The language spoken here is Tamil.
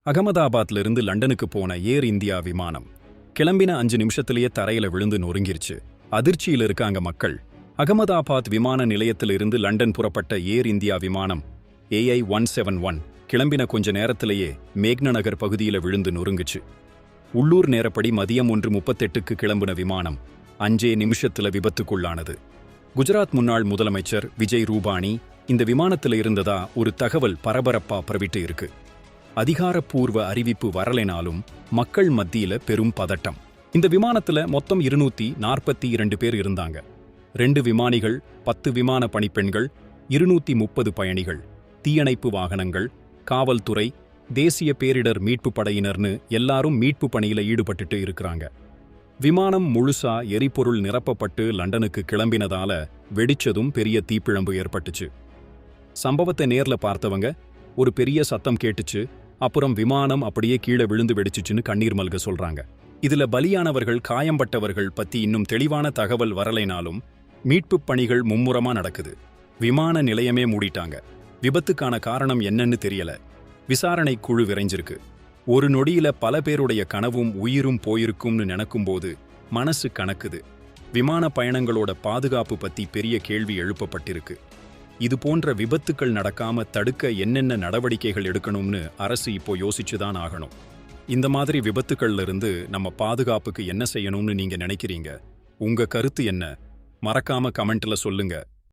அகமதாபாத்ல லண்டனுக்கு போன ஏர் இந்தியா விமானம் கிளம்பின 5 நிமிஷத்திலேயே தரையில விழுந்து நொறுங்கிருச்சு. அதிர்ச்சியில் இருக்காங்க மக்கள். அகமதாபாத் விமான நிலையத்திலிருந்து லண்டன் புறப்பட்ட ஏர் இந்தியா விமானம் AI-171 கிளம்பின கொஞ்ச நேரத்திலேயே மேக்னநகர் பகுதியில விழுந்து நொறுங்குச்சு. உள்ளூர் நேரப்படி மதியம் 1:38க்கு கிளம்பின விமானம் 5 நிமிஷத்துல விபத்துக்குள்ளானது. குஜராத் முன்னாள் முதலமைச்சர் விஜய் ரூபானி இந்த விமானத்தில் இருந்ததா ஒரு தகவல் பரபரப்பா பரவிட்டு இருக்கு. அதிகாரப்பூர்வ அறிவிப்பு வரலைனாலும் மக்கள் மத்தியில பெரும் பதட்டம். இந்த விமானத்துல மொத்தம் 242 பேர் இருந்தாங்க. 2 விமானிகள், 10 விமான பணிப்பெண்கள், 230 பயணிகள், தீயணைப்பு வாகனங்கள், காவல்துறை, தேசிய பேரிடர் மீட்பு படையினர்னு எல்லாரும் மீட்பு பணியில ஈடுபட்டுட்டு இருக்கிறாங்க. விமானம் முழுசா எரிபொருள் நிரப்பப்பட்டு லண்டனுக்கு கிளம்பினதால வெடிச்சதும் பெரிய தீப்பிழம்பு ஏற்பட்டுச்சு. சம்பவத்தை நேர்ல பார்த்தவங்க ஒரு பெரிய சத்தம் கேட்டுச்சு, அப்புறம் விமானம் அப்படியே கீழே விழுந்து வெடிச்சுச்சுன்னு கண்ணீர் மல்க சொல்றாங்க. இதுல பலியானவர்கள், காயம்பட்டவர்கள் பத்தி இன்னும் தெளிவான தகவல் வரலைனாலும் மீட்புப் பணிகள் மும்முரமா நடக்குது. விமான நிலையமே மூடிட்டாங்க. விபத்துக்கான காரணம் என்னன்னு தெரியல. விசாரணை குழு விரைஞ்சிருக்கு. ஒரு நொடியில பல பேருடைய கனவும் உயிரும் போயிருக்கும்னு நினைக்கும்போது மனசு கணக்குது. விமான பயணங்களோட பாதுகாப்பு பத்தி பெரிய கேள்வி எழுப்பப்பட்டிருக்கு. இது போன்ற விபத்துக்கள் நடக்காம தடுக்க என்னென்ன நடவடிக்கைகள் எடுக்கணும்னு அரசு இப்போ யோசிச்சுதான் ஆகணும். இந்த மாதிரி விபத்துக்கள்ல இருந்து நம்ம பாதுகாப்புக்கு என்ன செய்யணும்னு நீங்க நினைக்கிறீங்க? உங்க கருத்து என்ன? மறக்காம கமெண்ட்ல சொல்லுங்க.